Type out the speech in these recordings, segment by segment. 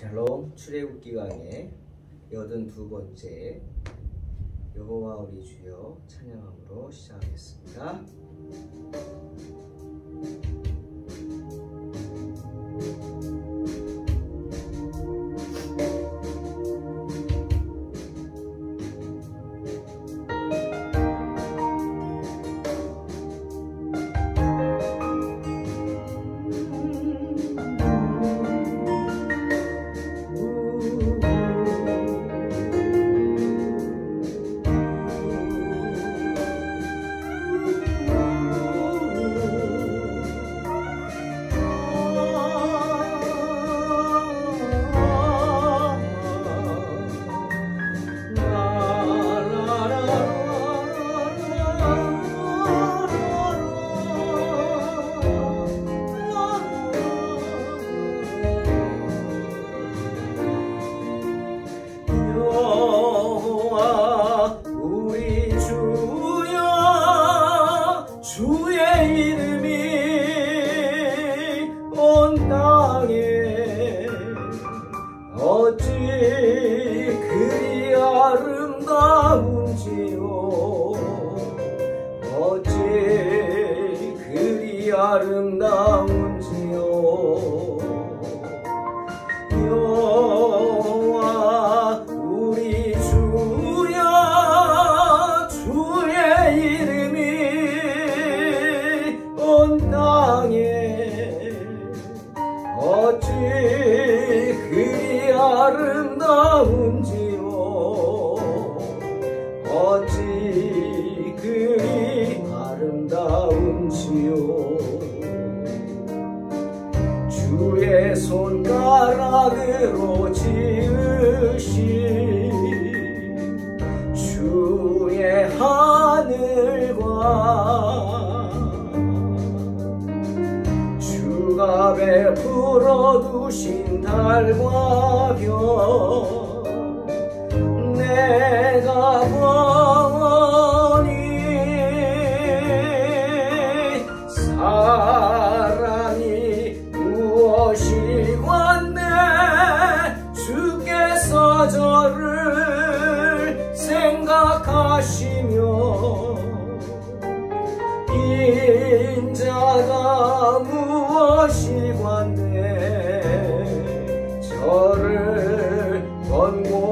샬롬 출애굽기 강의 82번째 여호와 우리 주여 찬양함으로 시작하겠습니다. 어찌 그리 아름다운지요. 어찌 그리 아름다운지요. 여호와 우리 주여 주의 이름이 온 땅에 어찌 그리 아름다운지요. 어찌 그리 아름다운지요. 주의 손가락으로 지으신 주의 하늘과 주가 베풀어 두신 달과 별 내가 보니 사랑이 무엇이건데 주께서 저를 생각하시며 인자가 무엇이건데 저를 권고하시나이까.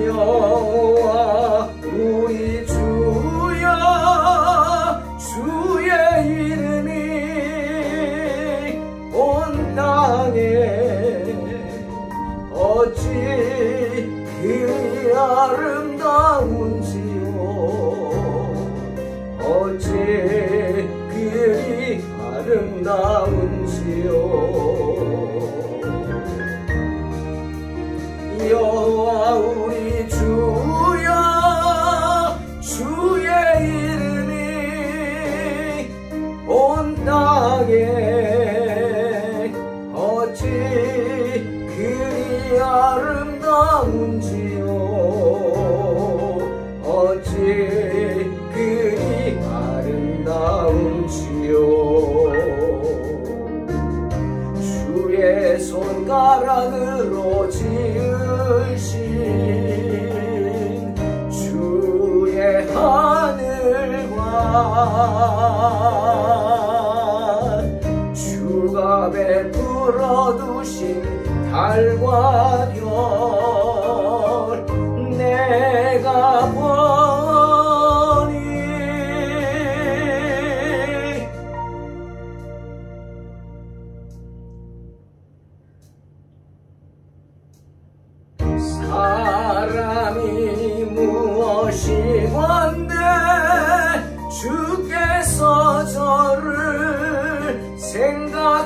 여호와 우리 주여 주의 이름이 온 땅에 어찌 그리 아름다운지요. 어찌 그리 아름다운지요. 여호와 우리 주여 주의 이름이 온 땅에 어찌 그리 아름다운지요. 어찌 그리 아름다운지요. 주의 손가락으로 지으신 주의 하늘과 주가 베풀어 두신 달과 별 내가 보니 사람이 무엇이건데 주께서 저를 생각하시며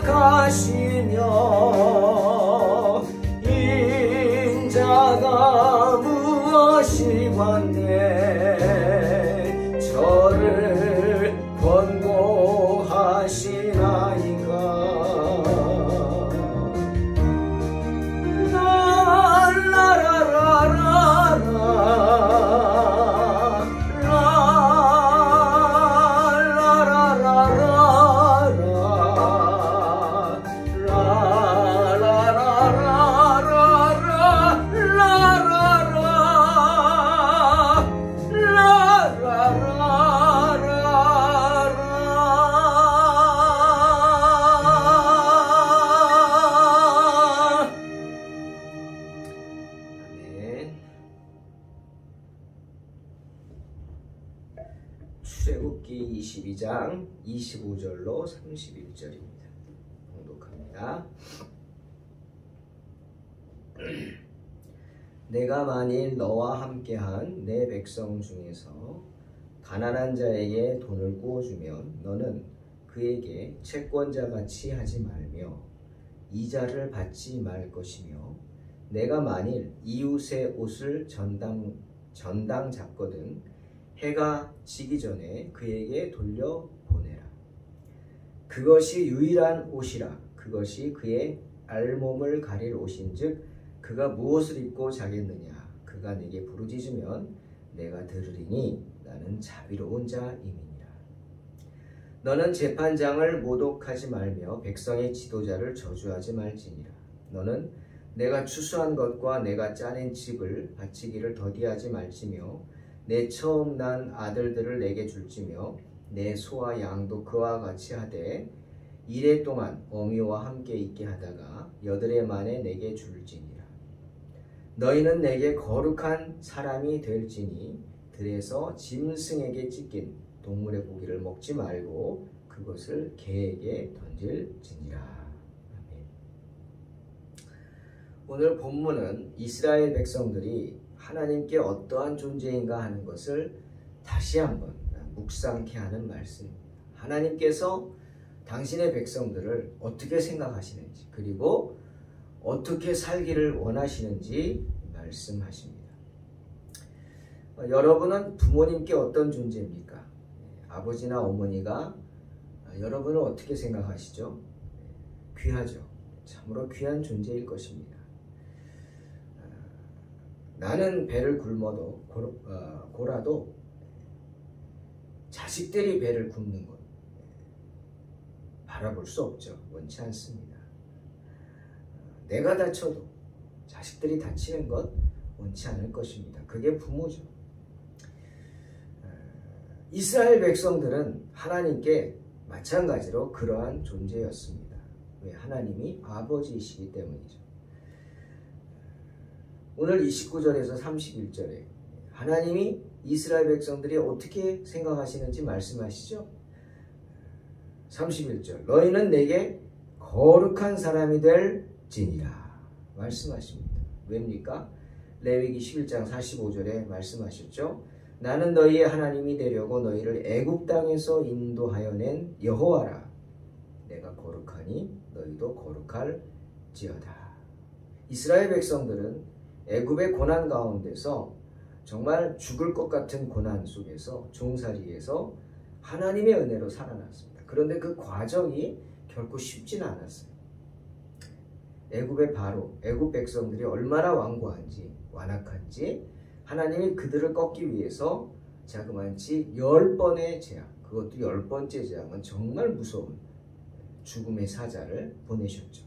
인자가 무엇이건데 저를 권고하시나이까. 라라라라라 출애굽기 22장 25절로 31절입니다. 봉독합니다. 내가 만일 너와 함께한 내 백성 중에서 가난한 자에게 돈을 구워주면 너는 그에게 채권자같이 하지 말며 이자를 받지 말 것이며 내가 만일 이웃의 옷을 전당 잡거든 해가 지기 전에 그에게 돌려보내라. 그것이 유일한 옷이라. 그것이 그의 알몸을 가릴 옷인즉 그가 무엇을 입고 자겠느냐. 그가 내게 부르짖으면 내가 들으리니 나는 자비로운 자임이니라. 너는 재판장을 모독하지 말며 백성의 지도자를 저주하지 말지니라. 너는 내가 추수한 것과 내가 짜낸 집을 바치기를 더디하지 말지며 내 처음 난 아들들을 내게 줄지며 내 소와 양도 그와 같이 하되 이래 동안 어미와 함께 있게 하다가 여드레 만에 내게 줄지니라. 너희는 내게 거룩한 사람이 될지니 들에서 짐승에게 찢긴 동물의 고기를 먹지 말고 그것을 개에게 던질지니라. 아멘. 오늘 본문은 이스라엘 백성들이 하나님께 어떠한 존재인가 하는 것을 다시 한번 묵상케 하는 말씀입니다. 하나님께서 당신의 백성들을 어떻게 생각하시는지 그리고 어떻게 살기를 원하시는지 말씀하십니다. 여러분은 부모님께 어떤 존재입니까? 아버지나 어머니가 여러분을 어떻게 생각하시죠? 귀하죠. 참으로 귀한 존재일 것입니다. 나는 배를 굶어도 고라도 자식들이 배를 굶는 것 바라볼 수 없죠. 원치 않습니다. 내가 다쳐도 자식들이 다치는 것 원치 않을 것입니다. 그게 부모죠. 이스라엘 백성들은 하나님께 마찬가지로 그러한 존재였습니다. 왜? 하나님이 아버지이시기 때문이죠. 오늘 29절에서 31절에 하나님이 이스라엘 백성들이 어떻게 생각하시는지 말씀하시죠. 31절 너희는 내게 거룩한 사람이 될지니라 말씀하십니다. 왜입니까? 레위기 11장 45절에 말씀하셨죠. 나는 너희의 하나님이 되려고 너희를 애굽 땅에서 인도하여 낸 여호와라. 내가 거룩하니 너희도 거룩할지어다. 이스라엘 백성들은 애굽의 고난 가운데서 정말 죽을 것 같은 고난 속에서 종살이에서 하나님의 은혜로 살아났습니다. 그런데 그 과정이 결코 쉽지는 않았어요. 애굽의 바로 애굽 백성들이 얼마나 완고한지 완악한지 하나님이 그들을 꺾기 위해서 자그마치 10번의 재앙, 그것도 10번째 재앙은 정말 무서운 죽음의 사자를 보내셨죠.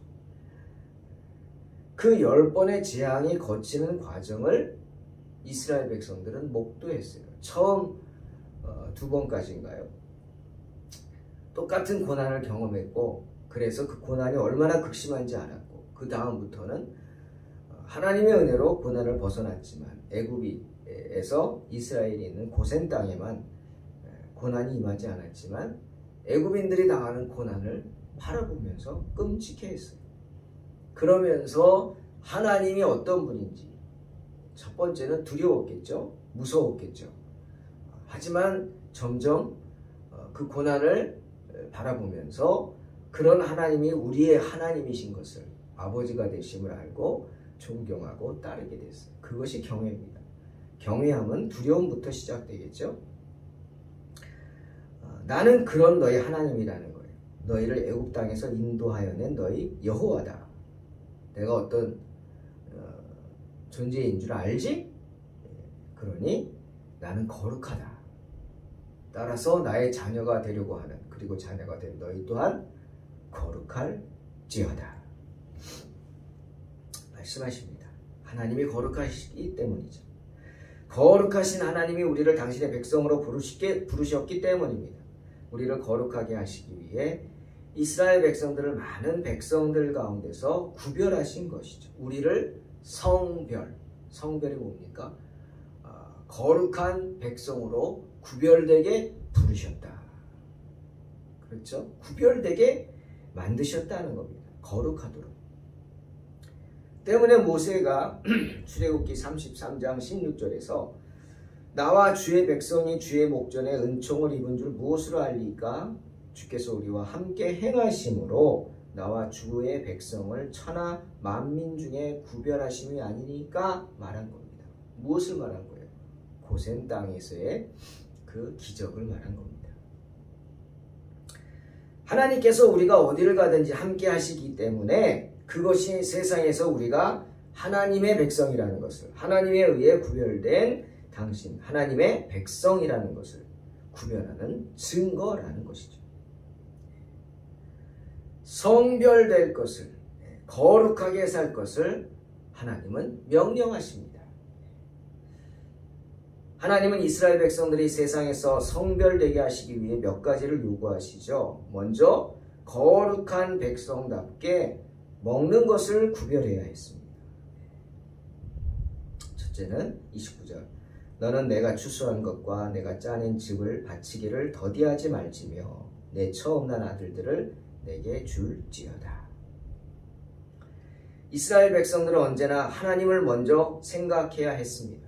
그 10번의 재앙이 거치는 과정을 이스라엘 백성들은 목도했어요. 처음 2번까지인가요? 똑같은 고난을 경험했고 그래서 그 고난이 얼마나 극심한지 알았고 그 다음부터는 하나님의 은혜로 고난을 벗어났지만 애굽에서 이스라엘이 있는 고센 땅에만 고난이 임하지 않았지만 애굽인들이 당하는 고난을 바라보면서 끔찍해했어요. 그러면서 하나님이 어떤 분인지 첫 번째는 두려웠겠죠. 무서웠겠죠. 하지만 점점 그 고난을 바라보면서 그런 하나님이 우리의 하나님이신 것을 아버지가 되심을 알고 존경하고 따르게 됐어요. 그것이 경외입니다. 경외함은 두려움부터 시작되겠죠. 나는 그런 너희 하나님이라는 거예요. 너희를 애굽 땅에서 인도하여 낸 너희 여호와다. 내가 어떤 존재인 줄 알지? 그러니 나는 거룩하다. 따라서 나의 자녀가 되려고 하는 그리고 자녀가 된 너희 또한 거룩할지어다. 말씀하십니다. 하나님이 거룩하시기 때문이죠. 거룩하신 하나님이 우리를 당신의 백성으로 부르셨기 때문입니다. 우리를 거룩하게 하시기 위해 이스라엘 백성들을 많은 백성들 가운데서 구별하신 것이죠. 우리를 성별, 성별이 뭡니까? 거룩한 백성으로 구별되게 부르셨다. 그렇죠? 구별되게 만드셨다는 겁니다. 거룩하도록. 때문에 모세가 출애굽기 33장 16절에서 나와 주의 백성이 주의 목전에 은총을 입은 줄 무엇으로 알리까? 주께서 우리와 함께 행하심으로 나와 주의 백성을 천하 만민 중에 구별하심이 아니니까 말한 겁니다. 무엇을 말한 거예요? 고센 땅에서의 그 기적을 말한 겁니다. 하나님께서 우리가 어디를 가든지 함께 하시기 때문에 그것이 세상에서 우리가 하나님의 백성이라는 것을, 하나님에 의해 구별된 당신, 하나님의 백성이라는 것을 구별하는 증거라는 것이죠. 성별될 것을, 거룩하게 살 것을 하나님은 명령하십니다. 하나님은 이스라엘 백성들이 세상에서 성별되게 하시기 위해 몇 가지를 요구하시죠. 먼저 거룩한 백성답게 먹는 것을 구별해야 했습니다. 첫째는 29절. 너는 내가 추수한 것과 내가 짜낸 즙을 바치기를 더디하지 말지며 내 처음 난 아들들을 내게 줄지어다. 이스라엘 백성들은 언제나 하나님을 먼저 생각해야 했습니다.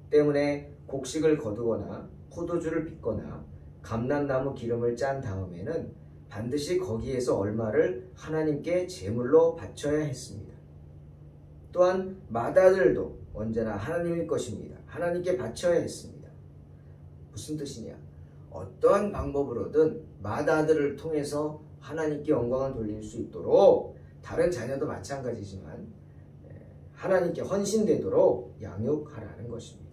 때문에 곡식을 거두거나 포도주를 빚거나 감람나무 기름을 짠 다음에는 반드시 거기에서 얼마를 하나님께 제물로 바쳐야 했습니다. 또한 맏아들도 언제나 하나님의 것입니다. 하나님께 바쳐야 했습니다. 무슨 뜻이냐? 어떠한 방법으로든 맏아들을 통해서 하나님께 영광을 돌릴 수 있도록 다른 자녀도 마찬가지지만 하나님께 헌신되도록 양육하라는 것입니다.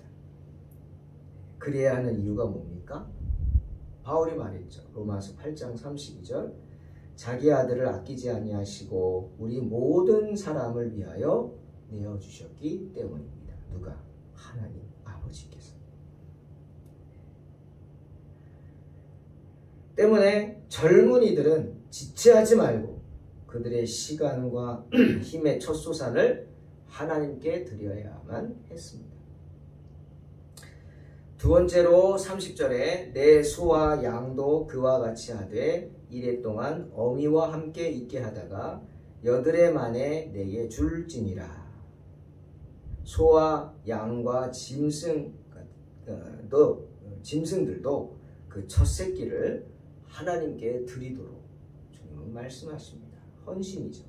그래야 하는 이유가 뭡니까? 바울이 말했죠. 로마서 8장 32절 자기 아들을 아끼지 아니하시고 우리 모든 사람을 위하여 내어주셨기 때문입니다. 누가? 하나님 아버지께서. 때문에 젊은이들은 지체하지 말고 그들의 시간과 힘의 첫 소산을 하나님께 드려야만 했습니다. 두 번째로 30절에 내 소와 양도 그와 같이 하되 이래 동안 어미와 함께 있게 하다가 여드레 만에 내게 줄지니라. 소와 양과 짐승들도 그 첫 새끼를 하나님께 드리도록 주님은 말씀하십니다. 헌신이죠.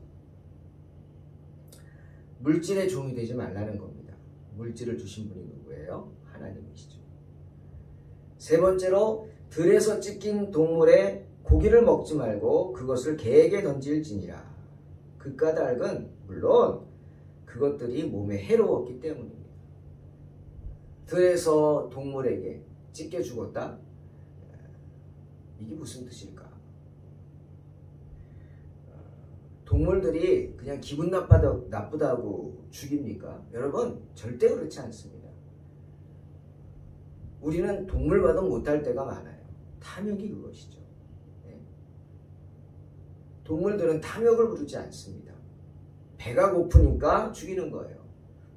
물질의 종이 되지 말라는 겁니다. 물질을 주신 분이 누구예요? 하나님이시죠. 세 번째로 들에서 찢긴 동물의 고기를 먹지 말고 그것을 개에게 던질지니라. 그 까닭은 물론 그것들이 몸에 해로웠기 때문입니다. 들에서 동물에게 찢겨 죽었다? 이게 무슨 뜻일까? 동물들이 그냥 기분 나쁘다고 죽입니까? 여러분, 절대 그렇지 않습니다. 우리는 동물과도 못할 때가 많아요. 탐욕이 그것이죠. 네. 동물들은 탐욕을 부르지 않습니다. 배가 고프니까 죽이는 거예요.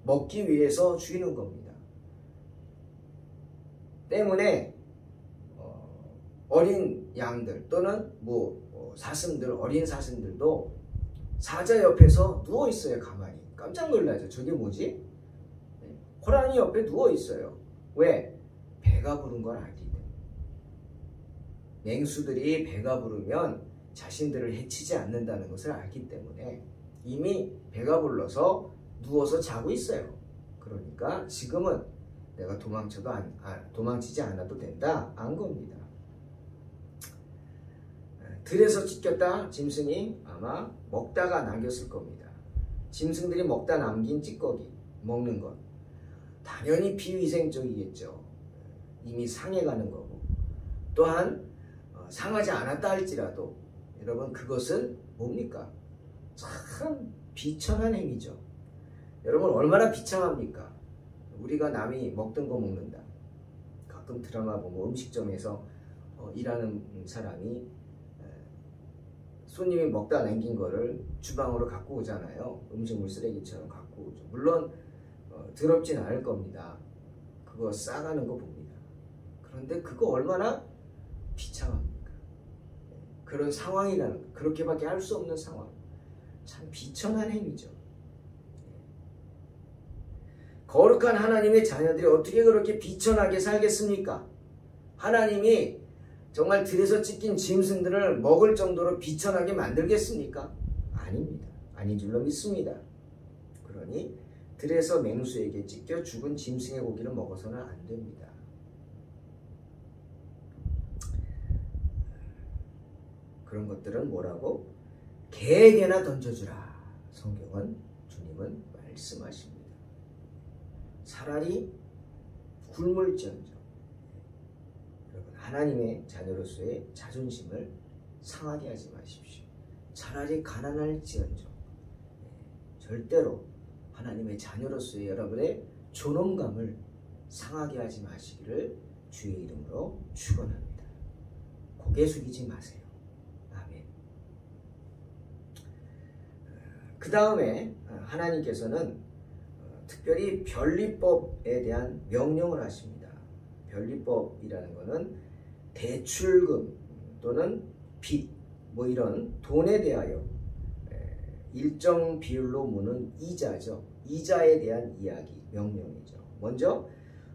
먹기 위해서 죽이는 겁니다. 때문에 어린 양들 또는 사슴들, 어린 사슴들도 사자 옆에서 누워 있어요. 가만히. 깜짝 놀라죠. 저게 뭐지? 호랑이 옆에 누워 있어요. 왜? 배가 부른 걸 알기 때문에. 맹수들이 배가 부르면 자신들을 해치지 않는다는 것을 알기 때문에 이미 배가 불러서 누워서 자고 있어요. 그러니까 지금은 내가 도망치지 않아도 된다. 안 겁니다. 들에서 찢겼다 짐승이 아마 먹다가 남겼을 겁니다. 짐승들이 먹다 남긴 찌꺼기 먹는 것 당연히 비위생적이겠죠. 이미 상해가는 거고 또한 상하지 않았다 할지라도 여러분 그것은 뭡니까? 참 비천한 행위죠. 여러분 얼마나 비참합니까? 우리가 남이 먹던 거 먹는다. 가끔 드라마 보면 음식점에서 일하는 사람이 손님이 먹다 남긴 거를 주방으로 갖고 오잖아요. 음식물 쓰레기처럼 갖고 오죠. 물론 더럽진 않을 겁니다. 그거 싸가는 거 봅니다. 그런데 그거 얼마나 비참합니까? 그런 상황이라는 것, 그렇게밖에 할 수 없는 상황. 참 비천한 행위죠. 거룩한 하나님의 자녀들이 어떻게 그렇게 비천하게 살겠습니까? 하나님이 정말 들에서 찢긴 짐승들을 먹을 정도로 비천하게 만들겠습니까? 아닙니다. 아닌 줄로 믿습니다. 그러니 들에서 맹수에게 찢겨 죽은 짐승의 고기를 먹어서는 안 됩니다. 그런 것들은 뭐라고? 개에게나 던져주라. 성경은, 주님은 말씀하십니다. 차라리 굶을지언정. 여러분, 하나님의 자녀로서의 자존심을 상하게 하지 마십시오. 차라리 가난할지언정. 절대로 하나님의 자녀로서의 여러분의 존엄감을 상하게 하지 마시기를 주의 이름으로 축원합니다. 고개 숙이지 마세요. 아멘. 그 다음에 하나님께서는 특별히 변리법에 대한 명령을 하십니다. 변리법이라는 것은 대출금 또는 빚, 뭐 이런 돈에 대하여 일정 비율로 무는 이자죠. 이자에 대한 이야기, 명령이죠. 먼저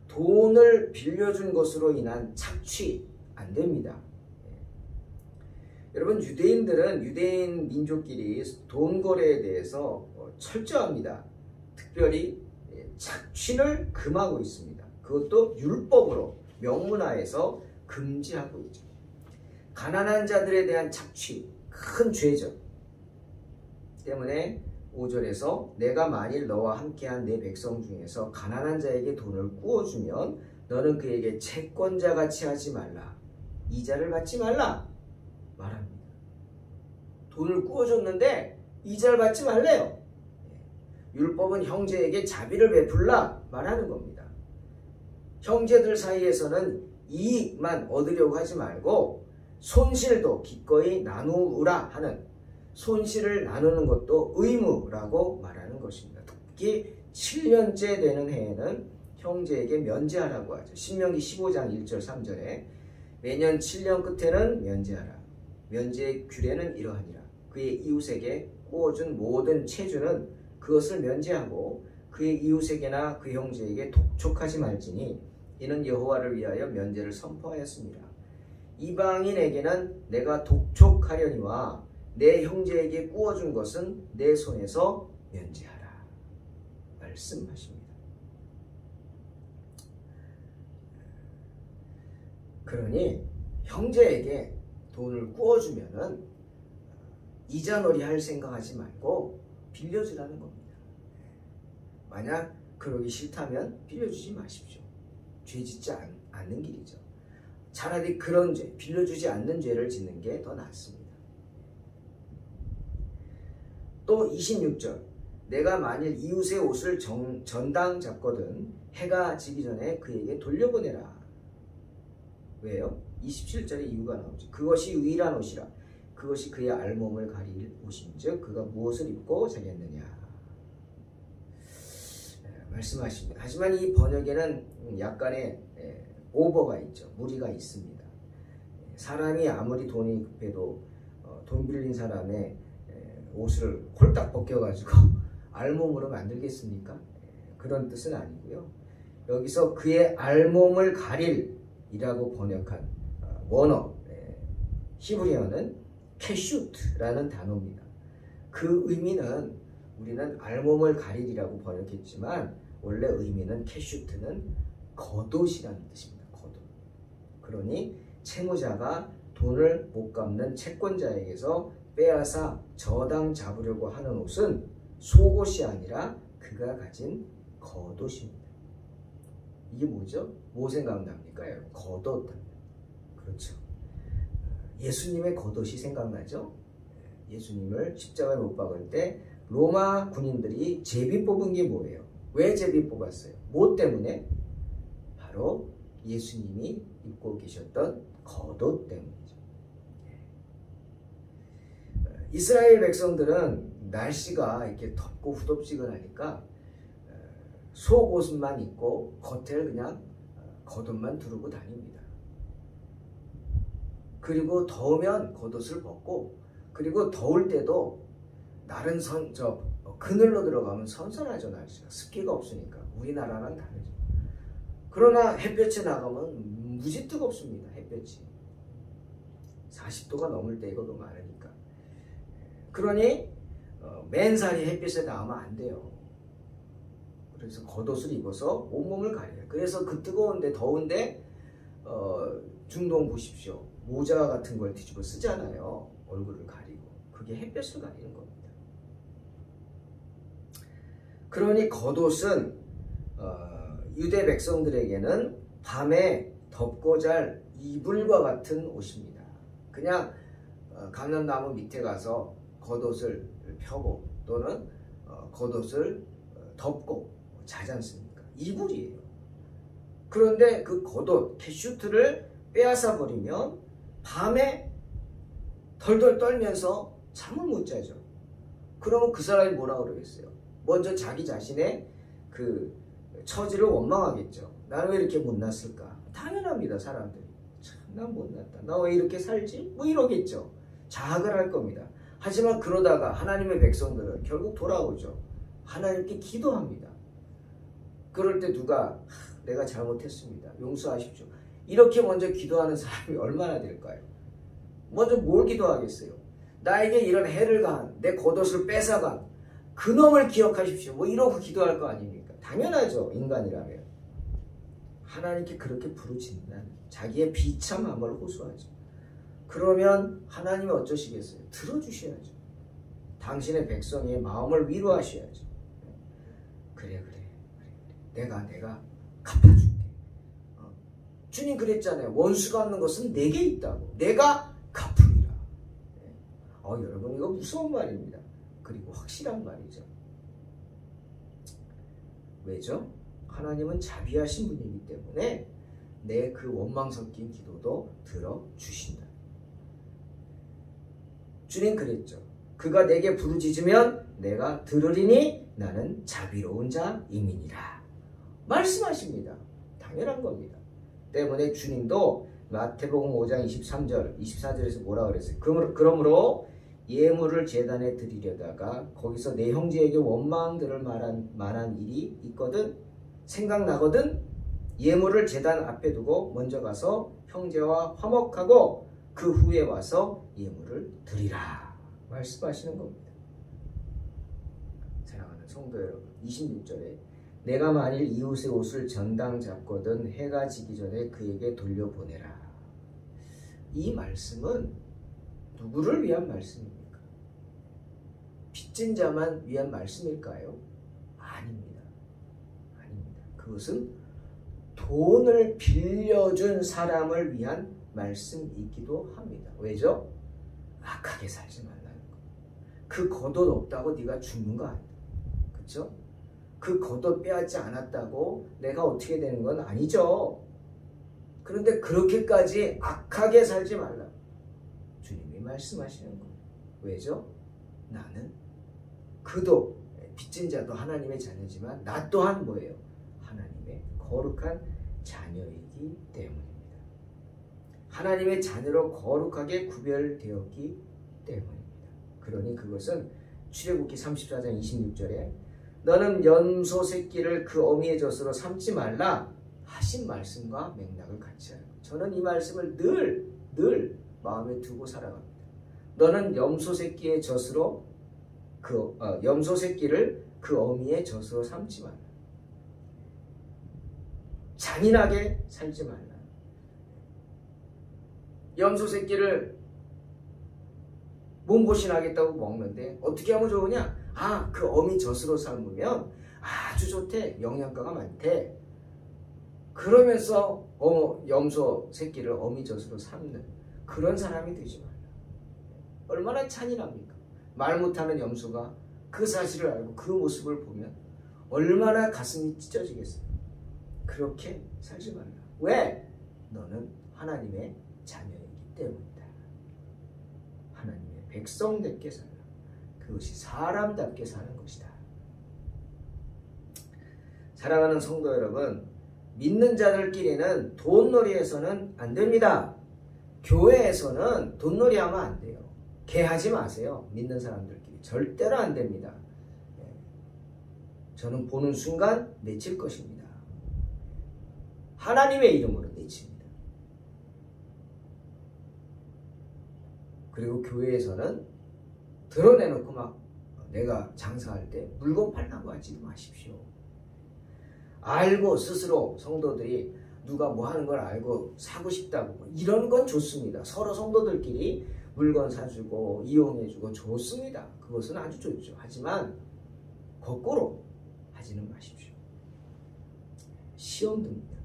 돈을 빌려준 것으로 인한 착취 안 됩니다. 여러분, 유대인 민족끼리 돈 거래에 대해서 철저합니다. 특별히 착취를 금하고 있습니다. 그것도 율법으로 명문화해서 금지하고 있죠. 가난한 자들에 대한 착취, 큰 죄죠. 때문에 5절에서 내가 만일 너와 함께한 내 백성 중에서 가난한 자에게 돈을 꾸어주면 너는 그에게 채권자같이 하지 말라. 이자를 받지 말라 말합니다. 돈을 꾸어줬는데 이자를 받지 말래요. 율법은 형제에게 자비를 베풀라 말하는 겁니다. 형제들 사이에서는 이익만 얻으려고 하지 말고 손실도 기꺼이 나누라 하는, 손실을 나누는 것도 의무라고 말하는 것입니다. 특히 7년째 되는 해에는 형제에게 면제하라고 하죠. 신명기 15장 1절 3절에 매년 7년 끝에는 면제하라. 면제의 규례는 이러하니라. 그의 이웃에게 꾸어준 모든 채주는 그것을 면제하고 그의 이웃에게나 그 형제에게 독촉하지 말지니 이는 여호와를 위하여 면제를 선포하였습니다. 이방인에게는 내가 독촉하려니와 내 형제에게 꾸어준 것은 내 손에서 면제하라 말씀하십니다. 그러니 형제에게 돈을 꾸어주면은 이자놀이 할 생각하지 말고 빌려주라는 겁니다. 만약 그러기 싫다면 빌려주지 마십시오. 죄 짓지 않는 길이죠. 차라리 그런 죄, 빌려주지 않는 죄를 짓는 게 더 낫습니다. 또 26절, 내가 만일 이웃의 옷을 전당 잡거든 해가 지기 전에 그에게 돌려보내라. 왜요? 27절에 이유가 나오죠. 그것이 유일한 옷이라. 그것이 그의 알몸을 가릴 옷인즉 그가 무엇을 입고 자겠느냐 말씀하십니다. 하지만 이 번역에는 약간의 오버가 있죠. 무리가 있습니다. 사람이 아무리 돈이 급해도 돈 빌린 사람의 옷을 홀딱 벗겨가지고 알몸으로 만들겠습니까? 그런 뜻은 아니고요. 여기서 그의 알몸을 가릴이라고 번역한 원어 히브리어는 캐슈트라는 단어입니다. 그 의미는 우리는 알몸을 가리리라고 번역했지만 원래 의미는 캐슈트는 겉옷이라는 뜻입니다. 겉옷. 그러니 채무자가 돈을 못 갚는 채권자에게서 빼앗아 저당 잡으려고 하는 옷은 속옷이 아니라 그가 가진 겉옷입니다. 이게 뭐죠? 뭐 생각납니까? 여러분? 겉옷. 그렇죠. 예수님의 겉옷이 생각나죠? 예수님을 십자가에 못 박을 때 로마 군인들이 제비 뽑은 게 뭐예요? 왜 제비 뽑았어요? 뭐 때문에? 바로 예수님이 입고 계셨던 겉옷 때문이죠. 이스라엘 백성들은 날씨가 이렇게 덥고 후덥지근하니까 속옷만 입고 겉에를 그냥 겉옷만 두르고 다닙니다. 그리고 더우면 겉옷을 벗고, 그리고 더울 때도 날은 그늘로 들어가면 선선하죠. 날씨가 습기가 없으니까. 우리나라랑 다르죠. 그러나 햇볕에 나가면 무지 뜨겁습니다. 햇볕이 40도가 넘을 때이거도 많으니까. 그러니 맨살이 햇빛에 나가면 안 돼요. 그래서 겉옷을 입어서 온몸을 가려요. 그래서 그 뜨거운데 더운데 중동 보십시오. 모자 같은 걸 뒤집어 쓰잖아요. 얼굴을 가리고. 그게 햇볕을 가리는 겁니다. 그러니 겉옷은 유대 백성들에게는 밤에 덮고 잘 이불과 같은 옷입니다. 그냥 감람나무 밑에 가서 겉옷을 펴고 또는 겉옷을 덮고 자지 않습니까? 이불이에요. 그런데 그 겉옷, 캐슈트를 빼앗아 버리면 밤에 덜덜 떨면서 잠을 못 자죠. 그러면 그 사람이 뭐라 그러겠어요? 먼저 자기 자신의 그 처지를 원망하겠죠. 나는 왜 이렇게 못났을까? 당연합니다. 사람들이. 참, 난 못났다. 나 왜 이렇게 살지? 뭐 이러겠죠. 자학을 할 겁니다. 하지만 그러다가 하나님의 백성들은 결국 돌아오죠. 하나님께 기도합니다. 그럴 때 누가 내가 잘못했습니다. 용서하십시오. 이렇게 먼저 기도하는 사람이 얼마나 될까요? 먼저 뭘 기도하겠어요? 나에게 이런 해를 가한, 내 겉옷을 뺏어간 그놈을 기억하십시오. 뭐 이러고 기도할 거 아닙니까? 당연하죠. 인간이라면. 하나님께 그렇게 부르짖는 자기의 비참함을 호소하죠. 그러면 하나님이 어쩌시겠어요? 들어주셔야죠. 당신의 백성의 마음을 위로하셔야죠. 그래. 내가 갚아줄게. 주님 그랬잖아요. 원수 갚는 것은 내게 있다고. 내가 갚으리라. 여러분 이거 무서운 말입니다. 그리고 확실한 말이죠. 왜죠? 하나님은 자비하신 분이기 때문에 내 그 원망 섞인 기도도 들어주신다. 주님 그랬죠. 그가 내게 부르짖으면 내가 들으리니 나는 자비로운 자임이니라. 말씀하십니다. 당연한 겁니다. 때문에 주님도 마태복음 5장 23절, 24절에서 뭐라 그랬어요? 그러므로 예물을 제단에 드리려다가 거기서 내 형제에게 원망들을 말한 일이 있거든, 생각나거든, 예물을 제단 앞에 두고 먼저 가서 형제와 화목하고 그 후에 와서 예물을 드리라. 말씀하시는 겁니다. 사랑하는 성도 여러분, 26절에 내가 만일 이웃의 옷을 전당 잡거든 해가 지기 전에 그에게 돌려보내라. 이 말씀은 누구를 위한 말씀입니까? 빚진 자만 위한 말씀일까요? 아닙니다. 그것은 돈을 빌려준 사람을 위한 말씀이기도 합니다. 왜죠? 악하게 살지 말라는 거. 그 겉옷 없다고 네가 죽는 거 아니다. 그렇죠? 그 겉옷 빼앗지 않았다고 내가 어떻게 되는 건 아니죠. 그런데 그렇게까지 악하게 살지 말라. 주님이 말씀하시는 거예요. 왜죠? 나는 그도 빚진 자도 하나님의 자녀지만 나 또한 뭐예요? 하나님의 거룩한 자녀이기 때문입니다. 하나님의 자녀로 거룩하게 구별되었기 때문입니다. 그러니 그것은 출애굽기 34장 26절에 너는 염소 새끼를 그 어미의 젖으로 삼지 말라 하신 말씀과 맥락을 같이 하는 거예요. 저는 이 말씀을 늘 마음에 두고 살아갑니다. 너는 염소 새끼의 젖으로 염소 새끼를 그 어미의 젖으로 삼지 말라. 잔인하게 살지 말라. 염소 새끼를 몸보신하겠다고 먹는데 어떻게 하면 좋으냐? 그 어미 젖으로 삶으면 아주 좋대. 영양가가 많대. 그러면서 염소 새끼를 어미 젖으로 삶는 그런 사람이 되지 말라. 얼마나 잔인합니까? 말 못하는 염소가 그 사실을 알고 그 모습을 보면 얼마나 가슴이 찢어지겠어요. 그렇게 살지 말라. 왜? 너는 하나님의 자녀이기 때문이다. 하나님의 백성답게 살라. 그것이 사람답게 사는 것이다. 사랑하는 성도 여러분, 믿는 자들끼리는 돈놀이해서는 안 됩니다. 교회에서는 돈놀이 하면 안 돼요. 개하지 마세요. 믿는 사람들끼리. 절대로 안 됩니다. 저는 보는 순간 내칠 것입니다. 하나님의 이름으로 내칩니다. 그리고 교회에서는 드러내놓고 막 내가 장사할 때 물건 팔라고 하지 마십시오. 알고 스스로 성도들이 누가 뭐 하는 걸 알고 사고 싶다고 이런 건 좋습니다. 서로 성도들끼리 물건 사주고 이용해주고 좋습니다. 그것은 아주 좋죠. 하지만 거꾸로 하지는 마십시오. 시험 듭니다.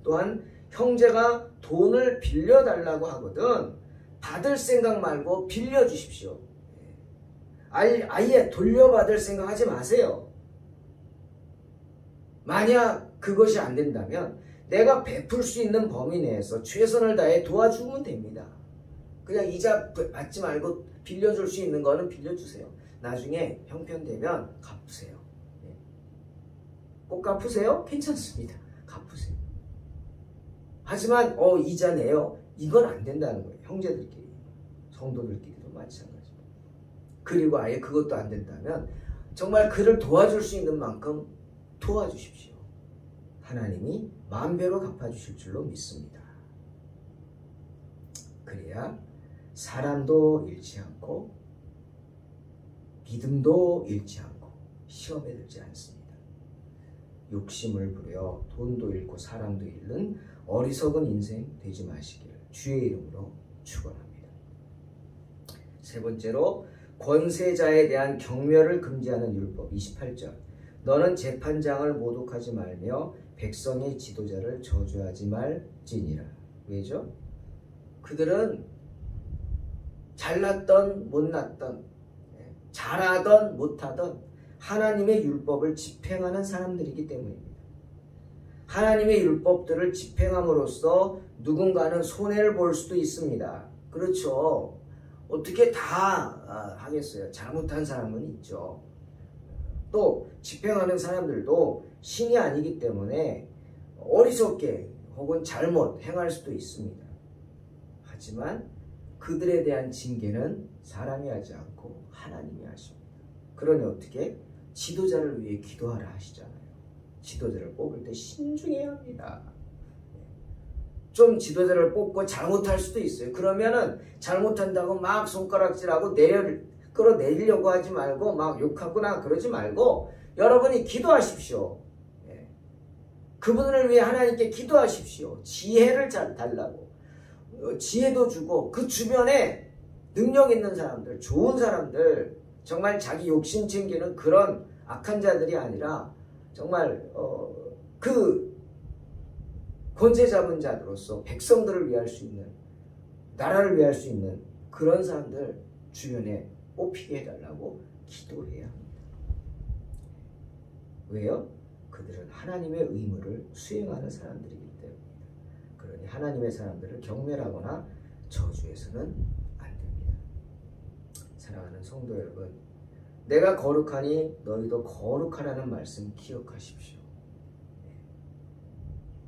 또한 형제가 돈을 빌려달라고 하거든 받을 생각 말고 빌려주십시오. 아예 돌려받을 생각 하지 마세요. 만약 그것이 안 된다면 내가 베풀 수 있는 범위 내에서 최선을 다해 도와주면 됩니다. 그냥 이자 받지 말고 빌려줄 수 있는 거는 빌려주세요. 나중에 형편되면 갚으세요. 꼭 갚으세요? 괜찮습니다. 갚으세요. 하지만 이자 내요. 이건 안 된다는 거예요. 형제들끼리, 성도들끼리도 마찬가지고. 그리고 아예 그것도 안 된다면 정말 그를 도와줄 수 있는 만큼 도와주십시오. 하나님이 만배로 갚아주실 줄로 믿습니다. 그래야 사람도 잃지 않고 믿음도 잃지 않고 시험에 들지 않습니다. 욕심을 부려 돈도 잃고 사람도 잃는 어리석은 인생 되지 마시기를 주의 이름으로 축원합니다. 세 번째로 권세자에 대한 경멸을 금지하는 율법 28절. 너는 재판장을 모독하지 말며 백성의 지도자를 저주하지 말지니라. 왜죠? 그들은 잘났던 못났던 잘하던 못하던 하나님의 율법을 집행하는 사람들이기 때문입니다. 하나님의 율법들을 집행함으로써 누군가는 손해를 볼 수도 있습니다. 그렇죠. 어떻게 다 하겠어요. 잘못한 사람은 있죠. 또 집행하는 사람들도 신이 아니기 때문에 어리석게 혹은 잘못 행할 수도 있습니다. 하지만 그들에 대한 징계는 사람이 하지 않고 하나님이 하십니다. 그러니 어떻게? 지도자를 위해 기도하라 하시잖아요. 지도자를 뽑을 때 신중해야 합니다. 좀 지도자를 뽑고 잘못할 수도 있어요. 그러면은 잘못한다고 막 손가락질하고 끌어내리려고 하지 말고 막 욕하거나 그러지 말고 여러분이 기도하십시오. 그분을 위해 하나님께 기도하십시오. 지혜를 잘 달라고. 지혜도 주고 그 주변에 능력 있는 사람들, 좋은 사람들, 정말 자기 욕심 챙기는 그런 악한 자들이 아니라 정말 그 권세 잡은 자들로서 백성들을 위할 수 있는, 나라를 위할 수 있는 그런 사람들 주변에 뽑히게 해달라고 기도해야 합니다. 왜요? 그들은 하나님의 의무를 수행하는 사람들이기 때문입니다. 그러니 하나님의 사람들을 경멸하거나 저주해서는 안 됩니다. 사랑하는 성도 여러분, 내가 거룩하니 너희도 거룩하라는 말씀 기억하십시오.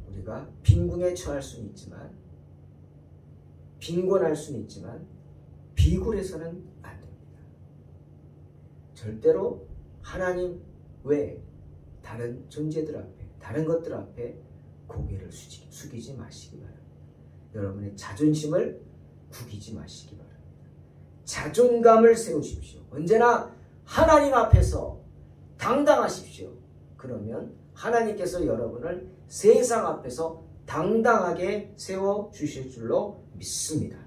우리가 빈궁에 처할 수는 있지만, 빈곤할 수는 있지만 비굴해서는 안 됩니다. 절대로 하나님 외에 다른 존재들 앞에, 다른 것들 앞에 고개를 숙이지 마시기 바랍니다. 여러분의 자존심을 구기지 마시기 바랍니다. 자존감을 세우십시오. 언제나 하나님 앞에서 당당하십시오. 그러면 하나님께서 여러분을 세상 앞에서 당당하게 세워주실 줄로 믿습니다.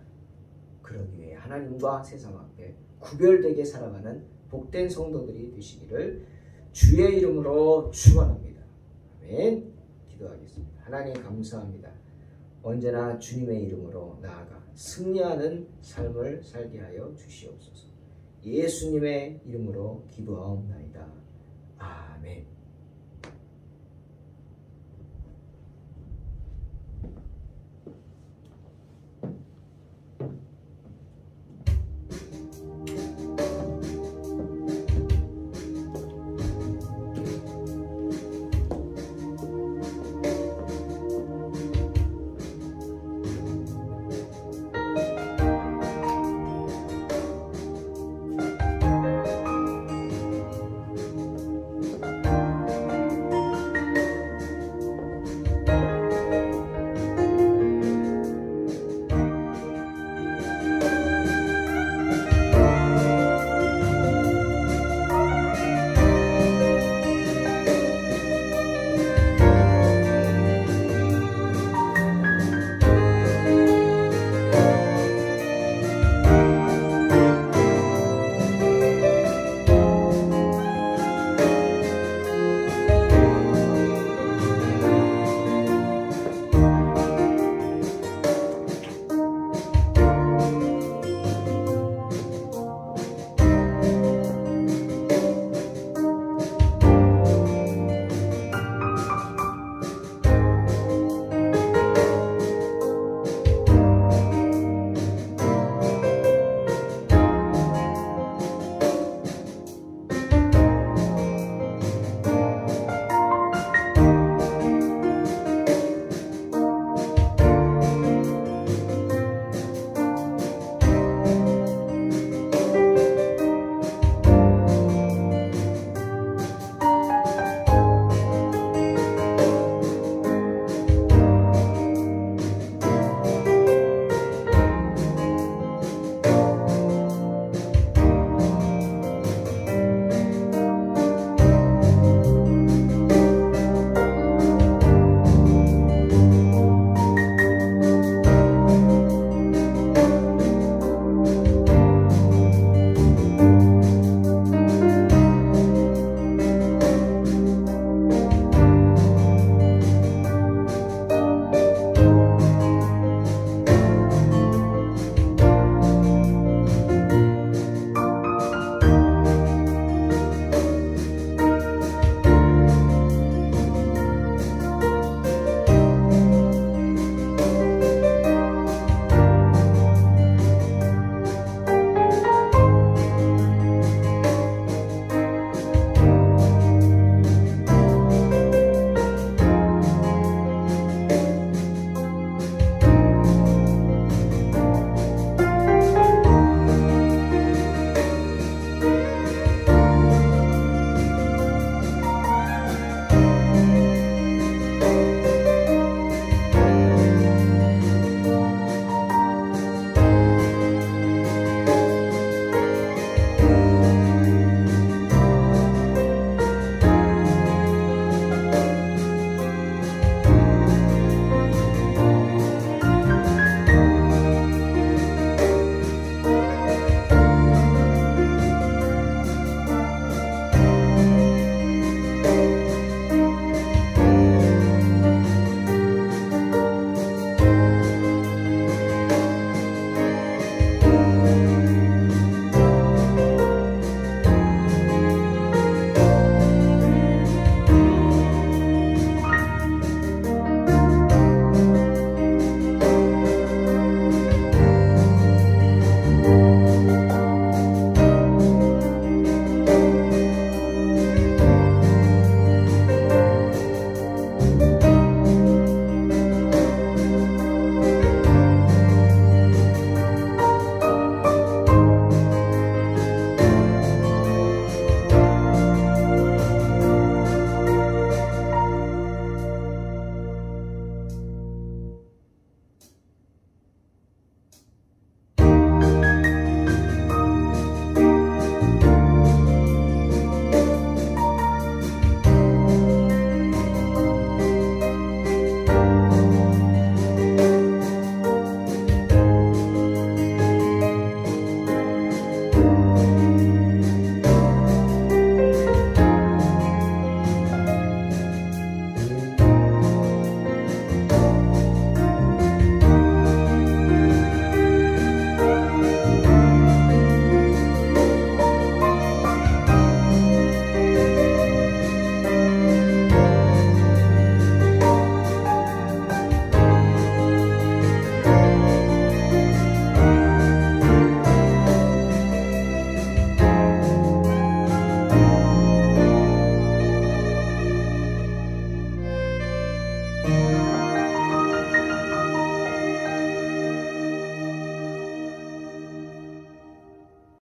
그러기 위해 하나님과 세상 앞에 구별되게 살아가는 복된 성도들이 되시기를 주의 이름으로 축원합니다. 아멘. 기도하겠습니다. 하나님 감사합니다. 언제나 주님의 이름으로 나아가 승리하는 삶을 살게 하여 주시옵소서. 예수님의 이름으로 기도하옵나이다. 아멘.